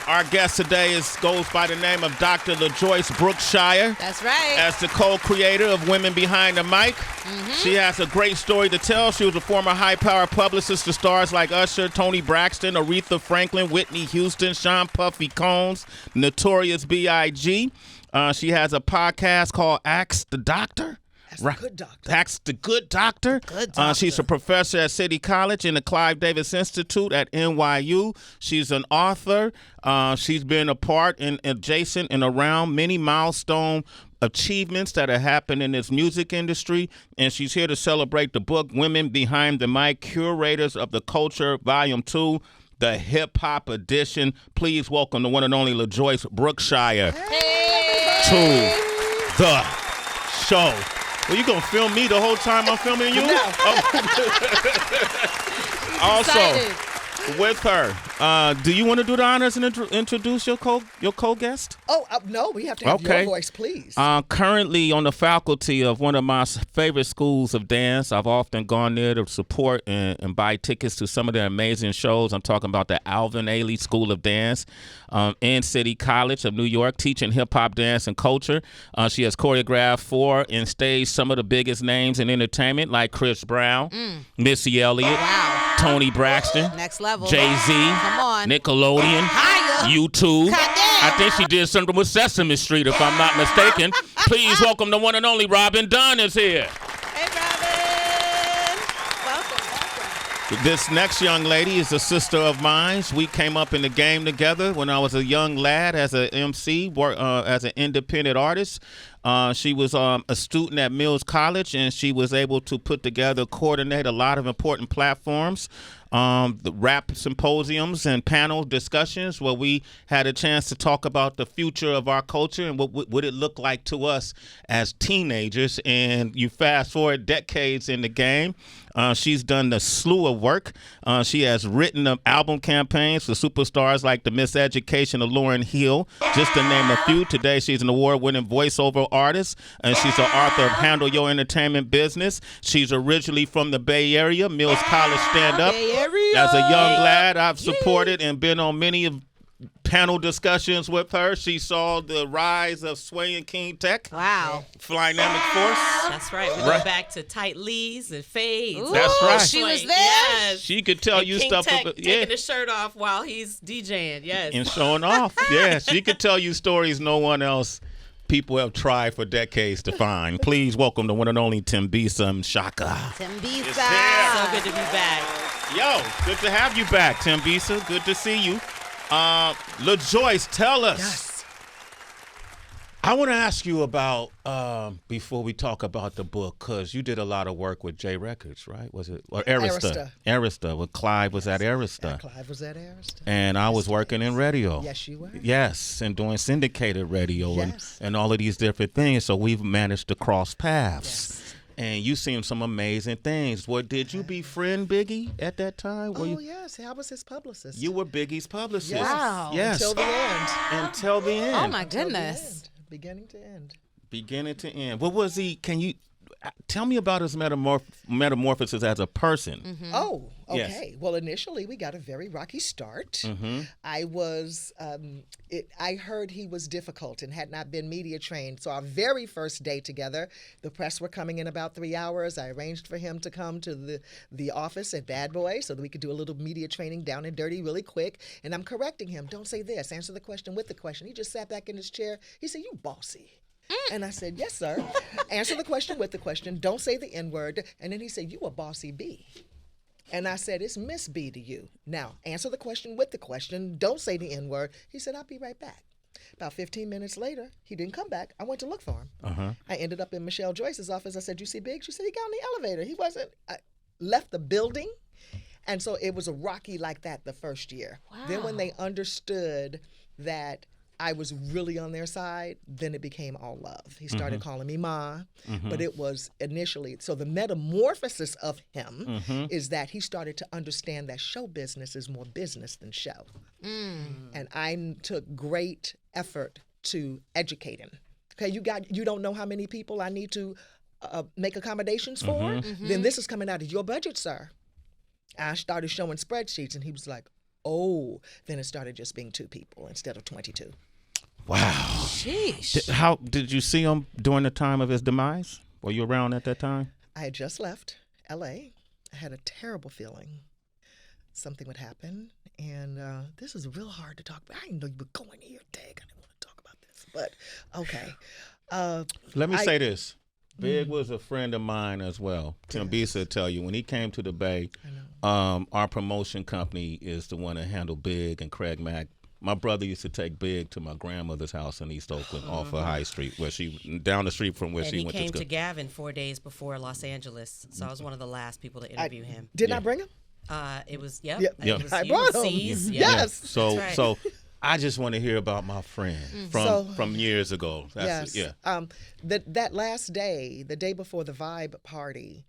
Our guest today goes by the name of Dr. LeJoy Brookshire. That's right. As the co-creator of Women Behind the Mic. She has a great story to tell. She was a former high-power publicist to stars like Usher, Toni Braxton, Aretha Franklin, Whitney Houston, Sean Puffy Combs, Notorious B.I.G. She has a podcast called Ask the Doctor. Ask the Good Doctor. Ask the Good Doctor. Good Doctor. She's a professor at City College and the Clive Davis Institute at NYU. She's an author. She's been a part in adjacent and around many milestone achievements that have happened in this music industry, and she's here to celebrate the book Women Behind the Mic, Curators of the Culture, Volume 2, the Hip-Hop Edition. Please welcome the one and only LeJoy Brookshire to the show. Well, you gonna film me the whole time I'm filming you? No. Also, with her, do you want to do the honors and introduce your co-guest? Oh, no, we have to have your voice, please. Currently on the faculty of one of my favorite schools of dance. I've often gone there to support and buy tickets to some of their amazing shows. I'm talking about the Alvin Ailey School of Dance in City College of New York, teaching hip-hop dance and culture. She has choreographed for and staged some of the biggest names in entertainment like Chris Brown, Missy Elliott, Toni Braxton, Next level. Jay-Z, Come on. Nickelodeon, Higher. U2. Kanye. I think she did something with Sesame Street, if I'm not mistaken. Please welcome the one and only Robin Dunn is here. Hey, Robin. Welcome. This next young lady is a sister of mine. We came up in the game together when I was a young lad as an MC, as an independent artist. She was a student at Mills College, and she was able to put together, coordinate a lot of important platforms, the rap symposiums and panel discussions where we had a chance to talk about the future of our culture and what would it look like to us as teenagers. And you fast forward decades in the game. She's done a slew of work. She has written album campaigns for superstars like the Miseducation of Lauryn Hill, just to name a few. Today, she's an award-winning voiceover artist, and she's the author of Handle Your Entertainment Business. She's originally from the Bay Area, Mills College stand-up. Bay Area. As a young lad, I've supported and been on many of panel discussions with her. She saw the rise of Sway and King Tech. Wow. Flynamic Force. That's right. We go back to tight leads and fades. Ooh, That's right. She was there. Yes. She could tell And you King stuff Tech about taking his shirt off while he's DJing. Yes. and showing off. Yeah, she could tell you stories no one else people have tried for decades to find. Please welcome the one and only Basa Shaka. Basa. So good to be back. Yo, good to have you back, Basa. Good to see you. LeJoy, tell us. Yes. I want to ask you about, before we talk about the book, because you did a lot of work with J Records, right? Was it? Or Arista. Arista. Well, Clive was at Arista. Clive was at Arista. And I was working in radio. Yes, you were. Yes, and doing syndicated radio Yes. and all of these different things. So we've managed to cross paths. Yes. And you seen some amazing things. Well, did you befriend Biggie at that time? Yes, I was his publicist. You were Biggie's publicist. Yes. Wow. Yes. Until the end. Until the end. Oh, my Until the goodness. end. Beginning to end. Beginning to end. What was he? Can you tell me about his metamorphosis as a person? Oh, okay. Yes. Well, initially we got a very rocky start. I was, I heard he was difficult and had not been media trained. So our very first day together, the press were coming in about 3 hours. I arranged for him to come to the office at Bad Boy so that we could do a little media training down and dirty really quick. And I'm correcting him. Don't say this. Answer the question with the question. He just sat back in his chair. He said, "You bossy." And I said, "Yes, sir." Answer the question with the question. Don't say the N-word. And then he said, "You a bossy B." And I said, "It's Miss B to you. Now, answer the question with the question. Don't say the N-word." He said, "I'll be right back." About 15 minutes later, he didn't come back. I went to look for him. I ended up in Michelle Joyce's office. I said, "You see Big?" She said, "He got in the elevator." He wasn't. I left the building. And so it was a rocky like that the first year. Wow. Then when they understood that I was really on their side, then it became all love. He started calling me Ma, but it was initially, so the metamorphosis of him is that he started to understand that show business is more business than show. And I took great effort to educate him. Okay, you don't know how many people I need to make accommodations for? Then this is coming out of your budget, sir. I started showing spreadsheets, and he was like, oh, then it started just being 2 people instead of 22. Wow. Sheesh. How did you see him during the time of his demise? Were you around at that time? I had just left L.A. I had a terrible feeling something would happen. And this is real hard to talk about. I didn't know you were going here, Dag. I didn't want to talk about this. But, okay. Let me say this. Big was a friend of mine as well. Tim Basa will tell you, when he came to the Bay, our promotion company is the one that handled Big and Craig Mack. My brother used to take Big to my grandmother's house in East Oakland off of High Street, down the street from where she went to school. And he came to Gavin 4 days before Los Angeles, so I was one of the last people to interview him. Did I bring him? It was, Yep. It was I brought him. C's, Yes. So, That's right. so I just want to hear about my friend from years ago. That's yes. That last day, the day before the Vibe party,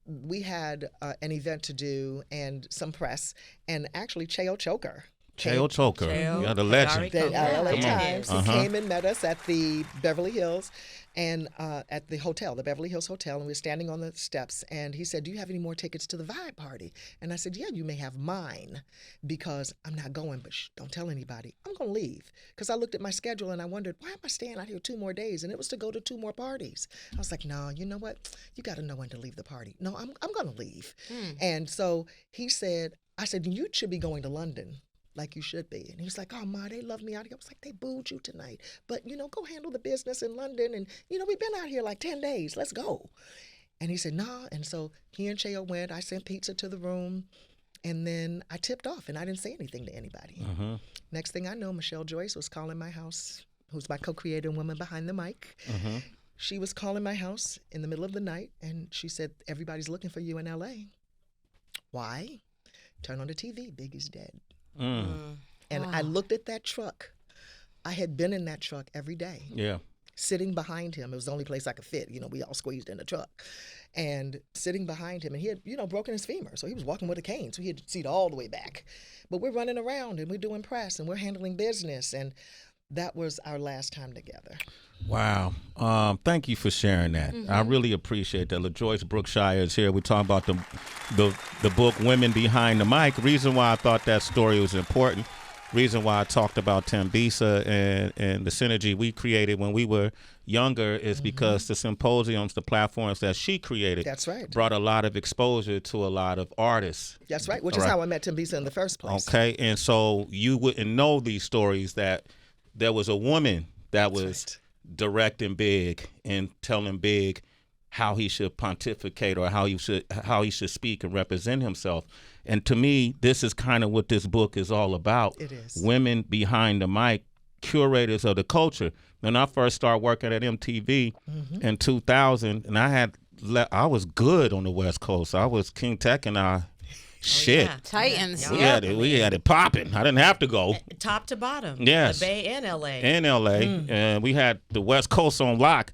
we had an event to do and some press, and actually Cheo Choker. Cheo Choker, Cheo, the legend. The LA Come on. Times came and met us at the Beverly Hills and at the hotel, the Beverly Hills Hotel, and we were standing on the steps, and he said, do you have any more tickets to the Vibe party? And I said, yeah, you may have mine, because I'm not going, but don't tell anybody. I'm going to leave, because I looked at my schedule and I wondered, why am I staying out here 2 more days? And it was to go to 2 more parties. I was like, no, you know what? You got to know when to leave the party. No, I'm going to leave. And so he said, I said, you should be going to London, like you should be. And he was like, oh, Ma, they love me out here. I was like, they booed you tonight. But, go handle the business in London. And, we've been out here like 10 days. Let's go. And he said, nah. And so he and Cheo went. I sent pizza to the room. And then I tipped off, and I didn't say anything to anybody. Next thing I know, Michelle Joyce was calling my house, who's my co-creator woman behind the mic. She was calling my house in the middle of the night, and she said, everybody's looking for you in L.A. Why? Turn on the TV. Biggie's dead. And I looked at that truck. I had been in that truck every day. Yeah. Sitting behind him. It was the only place I could fit. We all squeezed in the truck. And sitting behind him. And he had, broken his femur. So he was walking with a cane. So he had to seat all the way back. But we're running around and we're doing press and we're handling business. And that was our last time together. Wow. Thank you for sharing that. I really appreciate that. LeJoy's Brookshire is here. We're talking about the book Women Behind the Mic. Reason why I thought that story was important, reason why I talked about Tim Basa and the synergy we created when we were younger is because the symposiums, the platforms that she created, That's right. brought a lot of exposure to a lot of artists. That's right, which is how I met Tim Basa in the first place. Okay, and so you wouldn't know these stories that there was a woman that was directing Big and telling Big how he should pontificate or how he should speak and represent himself. And to me, this is kind of what this book is all about. It is. Women behind the mic, curators of the culture. When I first started working at MTV in 2000, and I was good on the West Coast. I was King Tech and I. Shit. Yeah. Titans. We had it popping. I didn't have to go. Top to bottom. Yes. The Bay and L.A. And we had the West Coast on lock.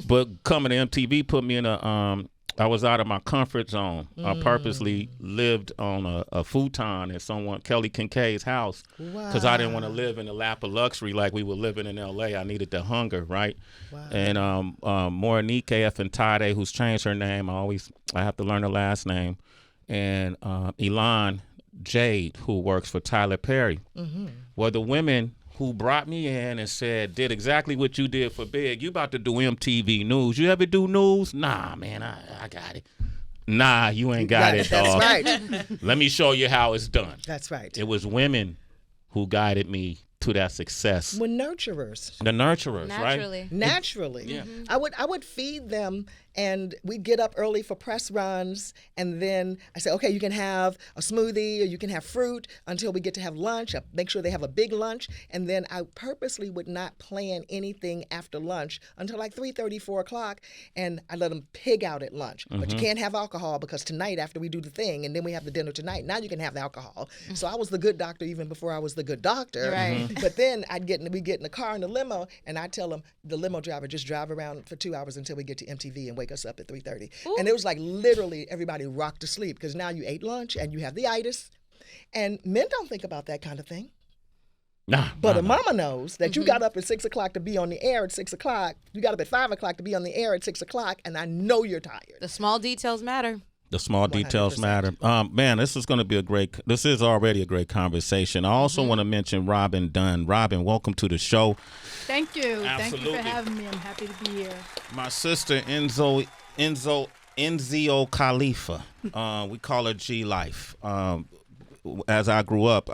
But coming to MTV put me in I was out of my comfort zone. I purposely lived on a futon at Kelly Kincaid's house because I didn't want to live in the lap of luxury like we were living in L.A. I needed the hunger, right? Wow. And Morinike F. who's changed her name. I have to learn her last name. And Elon Jade, who works for Tyler Perry, were the women who brought me in and did exactly what you did for Big. You about to do MTV News. You ever do news? Nah, man, I got it. Nah, you ain't got it, dog. That's right. Let me show you how it's done. That's right. It was women who guided me to that success. We're nurturers. The nurturers, Naturally. right? Naturally. Yeah. I would feed them, and we'd get up early for press runs, and then I say, okay, you can have a smoothie or you can have fruit until we get to have lunch. I make sure they have a big lunch, and then I purposely would not plan anything after lunch until like 3:30, 4 o'clock, and I let them pig out at lunch. But you can't have alcohol because tonight after we do the thing, and then we have the dinner tonight, now you can have the alcohol. So I was the good doctor even before I was the good doctor. Right. But then we'd get in the car in the limo, and I'd tell them, the limo driver, just drive around for 2 hours until we get to MTV and wake us up at 3:30. And it was like literally everybody rocked to sleep because now you ate lunch and you have the itis. And men don't think about that kind of thing. Nah. But a mama knows that you got up at 6 o'clock to be on the air at 6 o'clock. You got up at 5 o'clock to be on the air at 6 o'clock, and I know you're tired. The small details matter. The small details 100%. matter. Man, this is already a great conversation. I also want to mention Robin Dunn. Robin, welcome to the show. Thank you. Absolutely. Thank you for having me. I'm happy to be here. My sister Enzio Khalifa. We call her G Life. As I grew up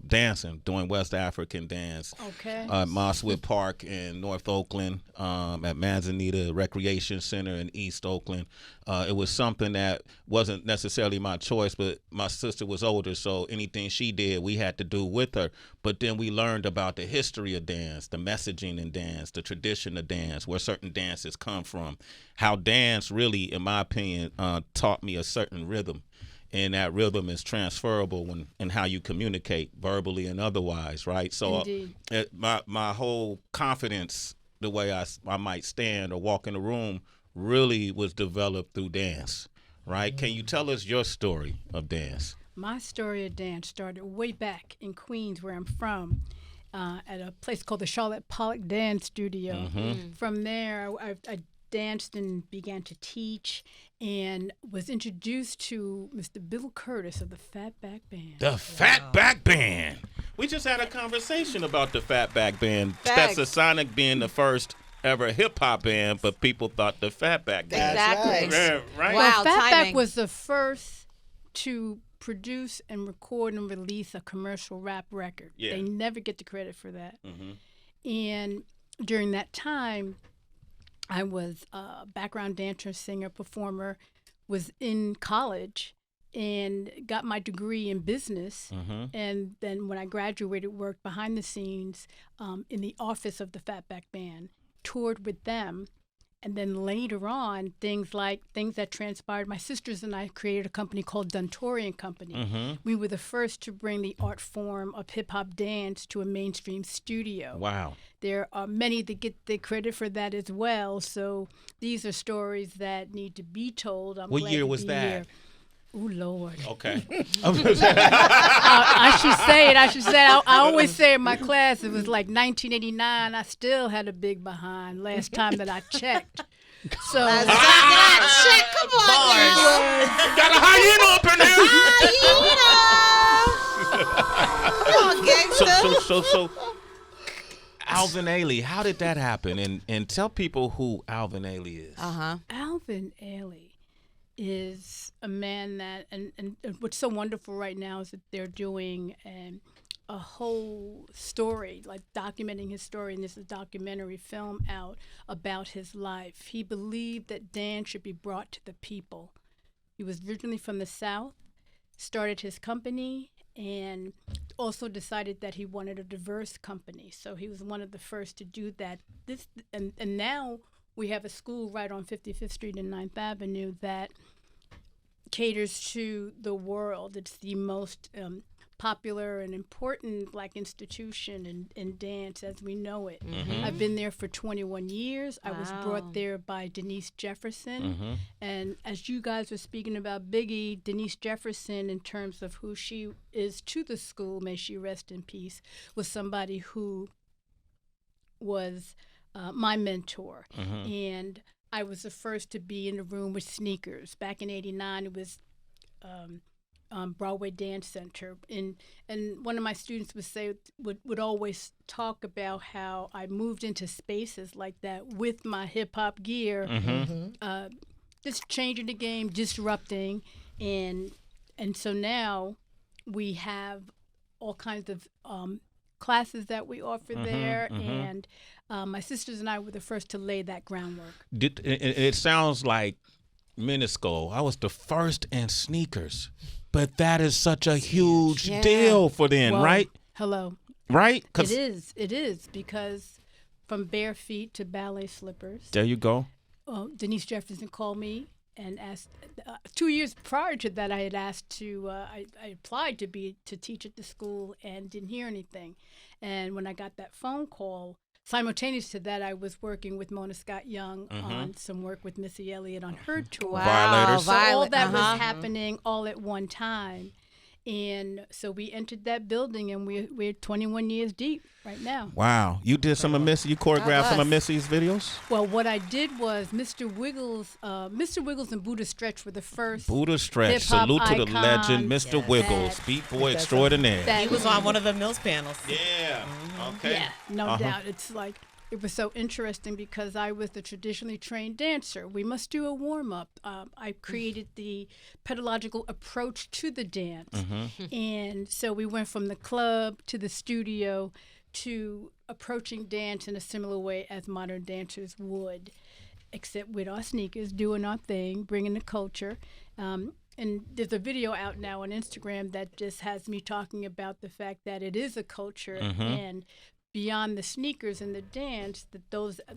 dancing, doing West African dance. Okay. Mosswood Park in North Oakland, at Manzanita Recreation Center in East Oakland. It was something that wasn't necessarily my choice, but my sister was older, so anything she did, we had to do with her. But then we learned about the history of dance, the messaging in dance, the tradition of dance, where certain dances come from, how dance really, in my opinion, taught me a certain rhythm. And that rhythm is transferable in how you communicate verbally and otherwise, right? So my whole confidence, the way I might stand or walk in a room, really was developed through dance, right? Can you tell us your story of dance? My story of dance started way back in Queens, where I'm from, at a place called the Charlotte Pollock Dance Studio. From there, I danced and began to teach and was introduced to Mr. Bill Curtis of the Fatback Band. The Fatback Band. We just had a conversation about the Fatback Band. Stetsasonic being the first ever hip-hop band, but people thought the Fatback Band. Exactly. Right? Wow, Well, Fatback timing. was the first to produce and record and release a commercial rap record. Yeah. They never get the credit for that. And during that time, I was a background dancer, singer, performer, was in college and got my degree in business. And then when I graduated, worked behind the scenes in the office of the Fatback Band, toured with them. And then later on, things that transpired, my sisters and I created a company called Dunn Company. We were the first to bring the art form of hip-hop dance to a mainstream studio. Wow. There are many that get the credit for that as well. So these are stories that need to be told. I'm What glad year to was be that? here. Oh, Lord. Okay. I should say it. I always say in my class, it was like 1989. I still had a big behind last time that I checked. So Come on, Got a hyena up in here. Come on, gangster. So Alvin Ailey, how did that happen? And tell people who Alvin Ailey is. Alvin Ailey is a man that, and what's so wonderful right now is that they're doing a whole story, like documenting his story, and there's a documentary film out about his life. He believed that dance should be brought to the people. He was originally from the South, started his company, and also decided that he wanted a diverse company. So he was one of the first to do that. And now we have a school right on 55th Street and 9th Avenue that caters to the world. It's the most popular and important Black institution in dance as we know it. I've been there for 21 years. I was brought there by Denise Jefferson. And as you guys were speaking about Biggie, Denise Jefferson, in terms of who she is to the school, may she rest in peace, was somebody who was my mentor. And I was the first to be in the room with sneakers. Back in '89, it was Broadway Dance Center. And one of my students would always talk about how I moved into spaces like that with my hip-hop gear, just changing the game, disrupting. And so now we have all kinds of classes that we offer there, and my sisters and I were the first to lay that groundwork. It sounds like minuscule. I was the first in sneakers, but that is such a huge deal for them, Well, right? Hello. Right? It is, because from bare feet to ballet slippers. There you go. Denise Jefferson called me and asked. 2 years prior to that, I had asked to. I applied to teach at the school and didn't hear anything. And when I got that phone call, simultaneous to that, I was working with Mona Scott Young on some work with Missy Elliott on her tour. Violators. So all that was happening all at one time. And so we entered that building, and we're 21 years deep right now. Wow. You did some of Missy, you choreographed some of Missy's videos? Well, what I did was Mr. Wiggles and Buddha Stretch were the first Buddha Stretch. hip-hop Salute to the icons legend, Mr. Wiggles, Beat Boy extraordinaire. that He was on one of the Mills panels. Yeah. Okay. Yeah, no doubt. It's like, it was so interesting because I was the traditionally trained dancer. We must do a warm-up. I created the pedagogical approach to the dance. And so we went from the club to the studio to approaching dance in a similar way as modern dancers would, except with our sneakers, doing our thing, bringing the culture. And there's a video out now on Instagram that just has me talking about the fact that it is a culture, and beyond the sneakers and the dance, that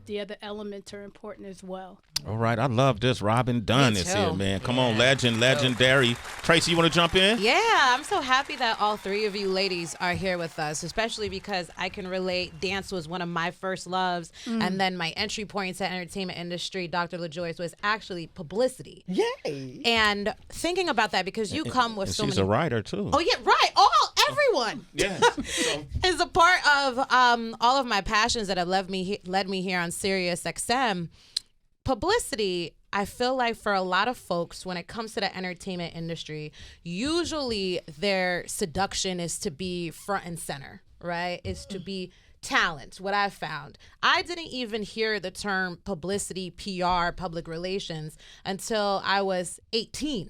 the other elements are important as well. All right, I love this. Robin Dunn is here, man. Come on, legendary. Tracy, you want to jump in? Yeah, I'm so happy that all three of you ladies are here with us, especially because I can relate. Dance was one of my first loves, and then my entry point to entertainment industry, Dr. LeJoy, was actually publicity. Yay! And thinking about that, because you come with so she's many. a writer too. Oh yeah, right. Everyone. Yeah. Is a part of all of my passions that have led me here on Sirius XM. Publicity, I feel like for a lot of folks, when it comes to the entertainment industry, usually their seduction is to be front and center, right? It's to be talent, what I've found. I didn't even hear the term publicity, PR, public relations until I was 18.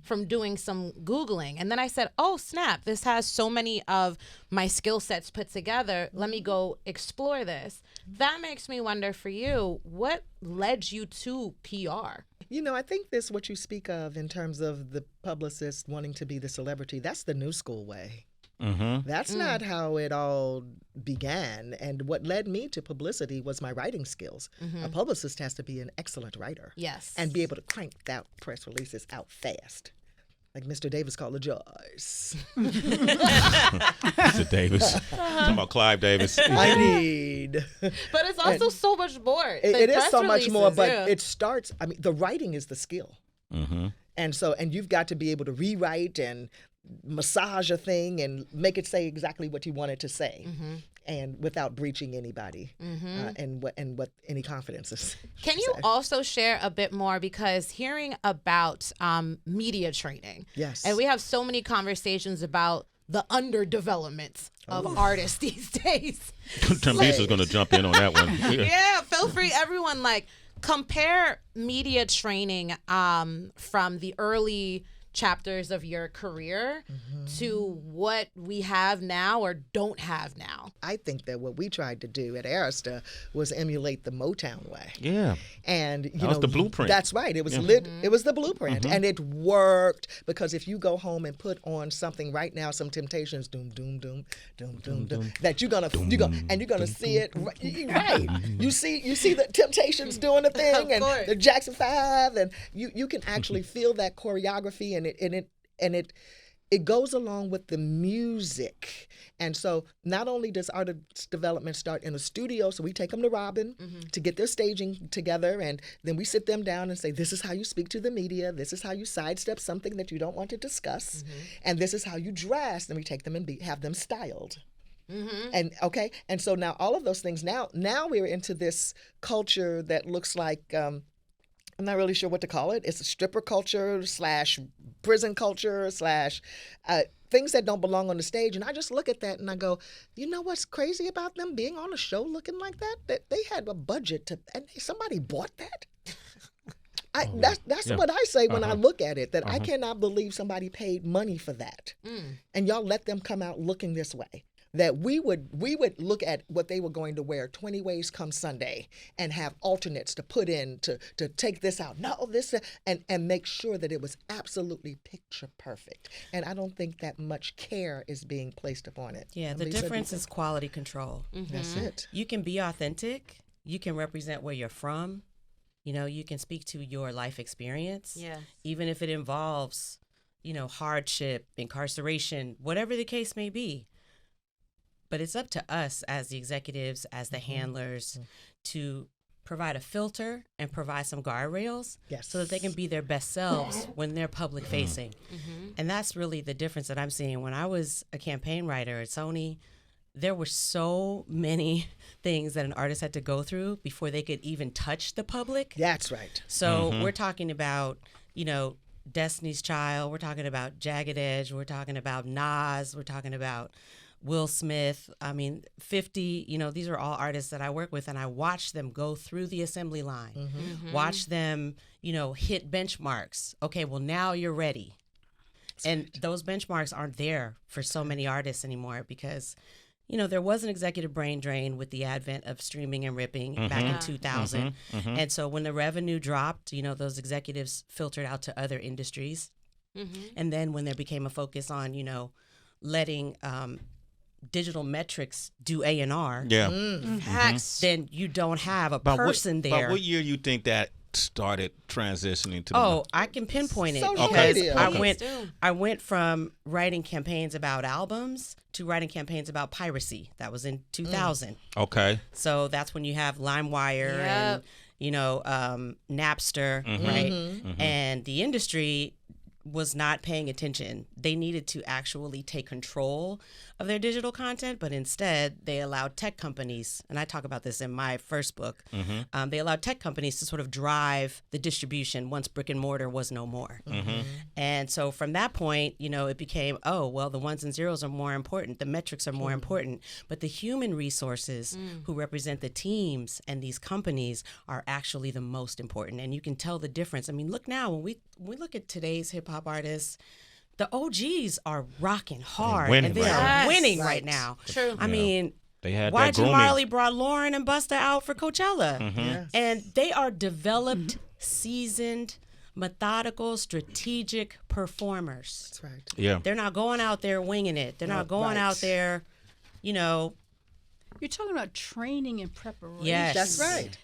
From doing some Googling. And then I said, oh, snap, this has so many of my skill sets put together. Let me go explore this. That makes me wonder for you, what led you to PR? You know, I think this, what you speak of in terms of the publicist wanting to be the celebrity, that's the new school way. That's not how it all began. And what led me to publicity was my writing skills. A publicist has to be an excellent writer. Yes. And be able to crank out press releases out fast. Like Mr. Davis called Joyce. Mr. Davis. Talking about Clive Davis. I need. But it's also so much more. It is so much more, but yeah. it starts, I mean, the writing is the skill. And you've got to be able to rewrite and massage a thing and make it say exactly what you want it to say, and without breaching anybody and what any confidences. Can you also share a bit more, because hearing about media training, yes, and we have so many conversations about the underdevelopment of artists these days. Lisa's going to jump in on that one. Yeah, feel free, everyone. Like, compare media training from the early chapters of your career to what we have now or don't have now. I think that what we tried to do at Arista was emulate the Motown way. Yeah. And that was the blueprint. That's right. It was it was the blueprint. And it worked, because if you go home and put on something right now, some Temptations, doom doom doom doom doom doom, that you're gonna see it right. You see the Temptations doing the thing, and the Jackson 5, and you can actually feel that choreography, and it goes along with the music. And so not only does artist development start in a studio, so we take them to Robin to get their staging together, and then we sit them down and say, this is how you speak to the media, this is how you sidestep something that you don't want to discuss, and this is how you dress. Then we take them and have them styled. And so now all of those things, now we're into this culture that looks like, I'm not really sure what to call it. It's a stripper culture / prison culture / things that don't belong on the stage. And I just look at that and I go, you know what's crazy about them being on a show looking like that? That they had a budget and somebody bought that. That's what I say when I look at it, that I cannot believe somebody paid money for that. And y'all let them come out looking this way. That we would look at what they were going to wear 20 ways come Sunday and have alternates to put in to take this out, and make sure that it was absolutely picture perfect. And I don't think that much care is being placed upon it. Yeah, the difference is quality control. That's it. You can be authentic. You can represent where you're from. You know, you can speak to your life experience. Yeah. Even if it involves, hardship, incarceration, whatever the case may be. But it's up to us as the executives, as the handlers, to provide a filter and provide some guardrails Yes. so that they can be their best selves when they're public facing. And that's really the difference that I'm seeing. When I was a campaign writer at Sony, there were so many things that an artist had to go through before they could even touch the public. That's right. So we're talking about, Destiny's Child, we're talking about Jagged Edge, we're talking about Nas, we're talking about Will Smith. I mean, 50, these are all artists that I work with, and I watch them go through the assembly line, watch them, hit benchmarks. Okay, well, now you're ready. And those benchmarks aren't there for so many artists anymore because, there was an executive brain drain with the advent of streaming and ripping back in 2000. And so when the revenue dropped, those executives filtered out to other industries. And then when there became a focus on, letting digital metrics do A&R, then you don't have a person there. But what year you think that started transitioning to I can pinpoint it Social because media. I went from writing campaigns about albums to writing campaigns about piracy. That was in 2000. Okay. So that's when you have LimeWire and Napster, right? And the industry was not paying attention. They needed to actually take control of their digital content, but instead they allowed tech companies, and I talk about this in my first book, they allowed tech companies to sort of drive the distribution once brick and mortar was no more. And so from that point, it became, the ones and zeros are more important, the metrics are more important, but the human resources who represent the teams and these companies are actually the most important. And you can tell the difference. I mean, look now, when we look at today's hip hop artists, the OGs are rocking hard and they are winning right now. True. I mean, they had YG that Marley brought Laurieann and Basa out for Coachella. Yes. And they are developed, seasoned, methodical, strategic performers. That's right. Yeah. They're not going out there winging it. They're not going out there, You're talking about training and preparation. Yes. That's right.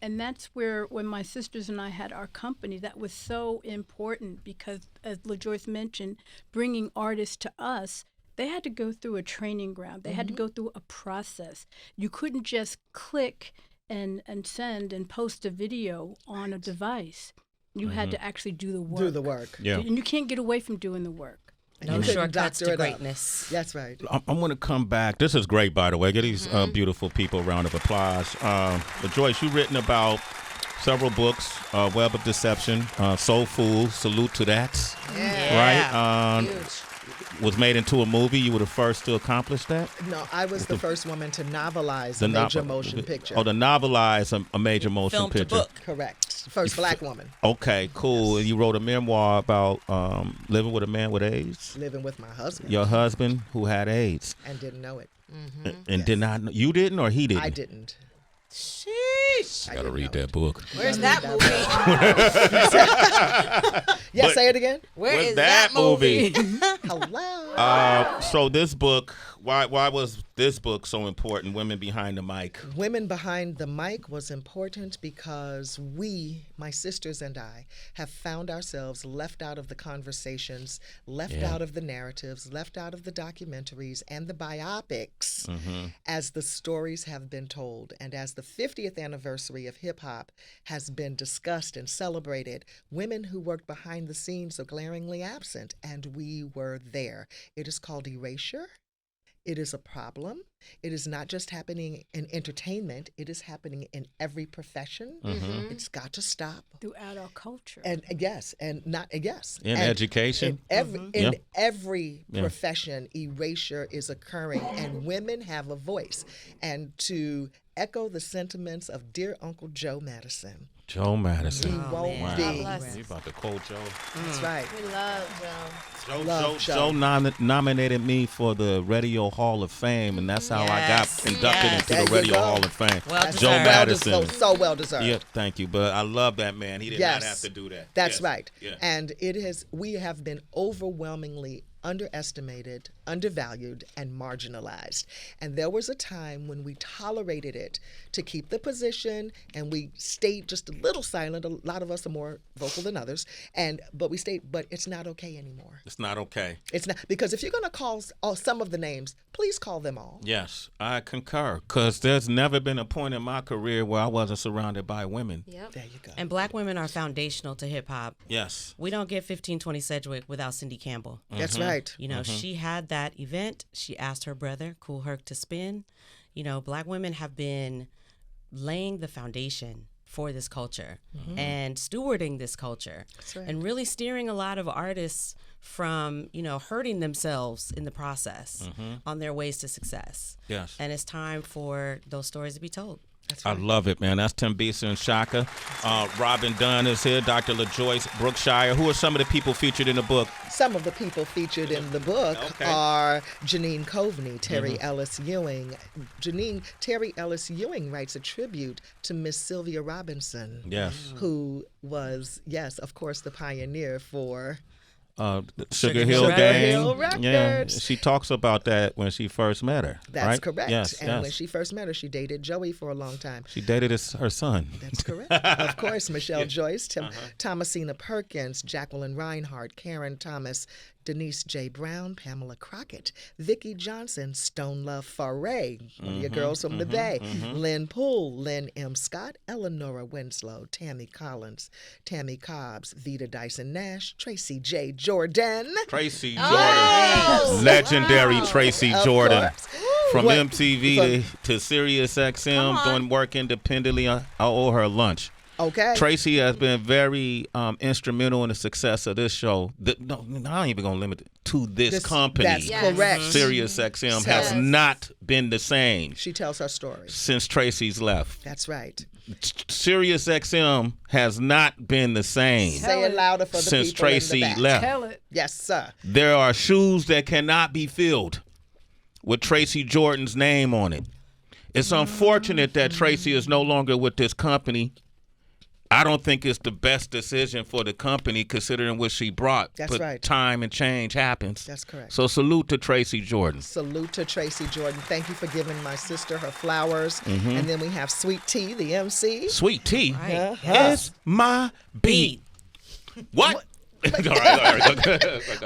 And that's where when my sisters and I had our company, that was so important because, as LeJoy mentioned, bringing artists to us, they had to go through a training ground. They had to go through a process. You couldn't just click and send and post a video on a device. You had to actually do the work. Do the work. Yeah. And you can't get away from doing the work. no You couldn't shortcuts doctor to it up. greatness. That's right. I'm going to come back. This is great, by the way. Give these beautiful people a round of applause. But Joyce, you've written about several books, Web of Deception, Soul Food, salute to that. Yeah. Right? Was made into a movie. You were the first to accomplish that? No, I was the first woman to novelize a major motion picture. Oh, to novelize a major motion Film to picture. book. Correct. First black woman. Okay, cool. And you wrote a memoir about living with a man with AIDS. Living with my husband. Your husband who had AIDS. And didn't know it. And did not know. You didn't or he didn't? I didn't. Sheesh. I gotta read that book. Where's that movie? Yeah, say it again. Where What's is that movie? Hello. So this book, why was this book so important? Women Behind the Mic. Women Behind the Mic was important because we, my sisters and I, have found ourselves left out of the conversations, left out of the narratives, left out of the documentaries and the biopics as the stories have been told. And as the 50th anniversary of hip hop has been discussed and celebrated, women who worked behind the scenes are glaringly absent, and we were there. It is called erasure. It is a problem. It is not just happening in entertainment. It is happening in every profession. It's got to stop. Throughout our culture. And yes, and not yes. In And education. in every profession, erasure is occurring, and women have a voice. And to echo the sentiments of dear Uncle Joe Madison, Joe Madison. he won't Wow. be. God bless. You about to quote Joe. That's right. We love Joe. Joe nominated me for the Radio Hall of Fame, and that's how I got Yes. inducted Yes. into There the you Radio go. Hall of Fame. Well That's Joe deserved. Madison. So well deserved. Yeah, thank you. But I love that man. He did not have to do that. That's Yes. right. Yeah. And we have been overwhelmingly underestimated, undervalued, and marginalized. And there was a time when we tolerated it to keep the position, and we stayed just a little silent. A lot of us are more vocal than others, but we stayed. But it's not okay anymore. It's not okay. It's not, because if you're going to call some of the names, please call them all. Yes, I concur, because there's never been a point in my career where I wasn't surrounded by women. Yep. There you go. And black women are foundational to hip hop. Yes. We don't get 1520 Sedgwick without Cindy Campbell. That's right. You know, she had that event. She asked her brother, Kool Herc, to spin. You know, black women have been laying the foundation for this culture and stewarding this culture right. and really steering a lot of artists from, you know, hurting themselves in the process on their ways to success. Yes. And it's time for those stories to be told. That's I right. love it, man. That's Tim Basa and Shaka. Robin Dunn is here. Dr. LeJoy, Brookshire. Who are some of the people featured in the book? Some of the people featured in the book are Janine Coveney, Terry Ellis Ewing. Terry Ellis Ewing writes a tribute to Miss Sylvia Robinson. Yes. Who was, yes, of course, the pioneer for Sugar Hill Sugar Gang. Hill Yeah, Records. she talks about that when she first met her. That's right? correct. Yes, and yes. when she first met her, she dated Joey for a long time. She dated her son. That's correct. Of course, Michelle Joyce, Thomasina Perkins, Jacqueline Reinhardt, Karen Thomas, Denise J. Brown, Pamela Crockett, Vicki Johnson, Stone Love Faray, one of your girls from the Bay, Lynn Poole, Lynn M. Scott, Eleanora Winslow, Tammy Collins, Tammy Cobbs, Vita Dyson Nash, Tracy J. Jordan. Tracy Jordan. Legendary Tracy Jordan. course. From What- MTV to Sirius XM, doing work independently. I owe her lunch. Okay. Tracy has been very instrumental in the success of this show. No, I ain't even going to limit it to this company. That's correct. Sirius XM has Yes. not been the same She tells her story. since Tracy's left. That's right. Sirius XM has not been the same Say it louder for the since people Tracy in the back. left. Tell it. Yes, sir. There are shoes that cannot be filled with Tracy Jordan's name on it. It's unfortunate that Tracy is no longer with this company. I don't think it's the best decision for the company considering what she brought. That's but right. Time and change happens. That's correct. So salute to Tracy Jordan. Salute to Tracy Jordan. Thank you for giving my sister her flowers. And then we have Sweet Tea, the MC. Sweet Tea Uh-huh. is my beat. What? All right.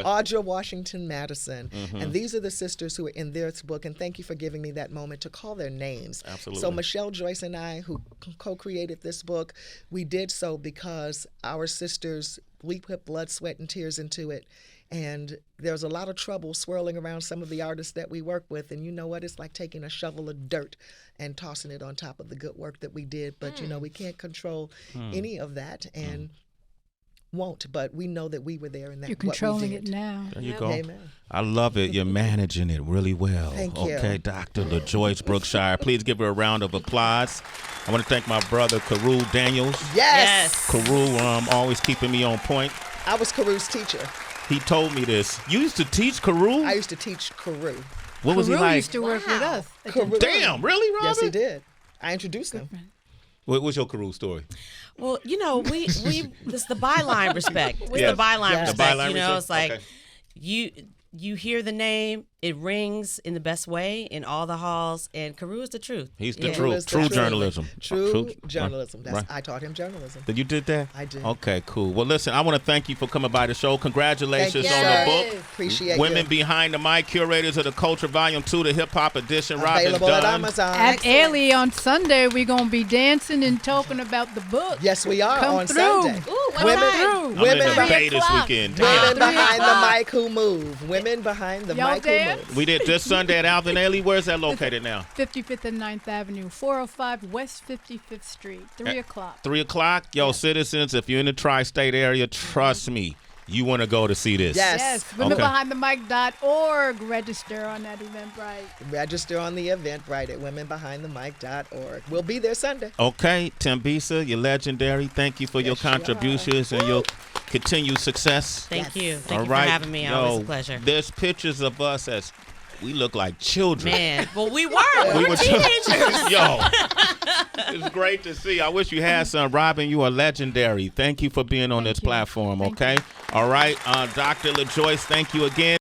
Audra Washington Madison. And these are the sisters who are in this book. And thank you for giving me that moment to call their names. Absolutely. So Michelle Joyce and I, who co-created this book, we did so because our sisters, we put blood, sweat, and tears into it. And there's a lot of trouble swirling around some of the artists that we work with. And you know what? It's like taking a shovel of dirt and tossing it on top of the good work that we did. But, you know, we can't control any of that. And won't, but we know that we were there and that You're what we controlling did. it now. There you go. Amen. I love it. You're managing it really well. Thank you. Okay, Dr. LeJoy Brookshire. Please give her a round of applause. I want to thank my brother, Carew Daniels. Yes. Carew always keeping me on point. I was Carew's teacher. He told me this. You used to teach Carew? I used to teach Carew. What was he Carew like? used to work with us. Carew. Damn, really, Robin? Yes, he did. I introduced him. What was your Carew story? Well, you know, we this the byline respect. It's Yes. the byline Yes. respect. The byline you know, respect? it's like Okay. you hear the name, it rings in the best way in all the halls, and Carew is the truth. He's the Yeah. truth. is the True truth. journalism. True journalism. That's, Right. I taught him journalism. Did you did that? I did. Okay, cool. Well, listen, I want to thank you for coming by the show. Congratulations Thank you, on sir. the book. Appreciate Women you. Behind the Mic, Curators of the Culture, Volume 2, the Hip Hop Edition. Robin Available at Dunn. Amazon. At Ailey on Sunday, we're going to be dancing and talking about the book. Yes, we are Come on through. Sunday. Ooh, what Women- time? I'm in Women the behind- Bay this 3 o'clock. weekend. Women 3 behind the o'clock. mic who move. Women behind the Y'all mic who dance? move. We did this Sunday at Alvin, Ailey. Where's that located now? 55th and 9th Avenue, 405 West 55th Street, 3 o'clock. 3 o'clock? Yo, citizens, if you're in the tri-state area, trust me, you want to go to see this. Yes. Yes, Okay. womenbehindthemic.org. Register on that Eventbrite. Register on the Eventbrite at womenbehindthemic.org. We'll be there Sunday. Okay, Tim Basa, you're legendary. Thank you for your Yes, you are. contributions and your continued success. Thank you. Thank All you right. for having me. Yo, Always a pleasure. There's pictures of us as we look like children. Man, well, we were. We were children. teenagers. Yo, it's great to see. I wish you had some. Robin, you are legendary. Thank you for being on this platform, okay? All right, Dr. LeJoy, thank you again.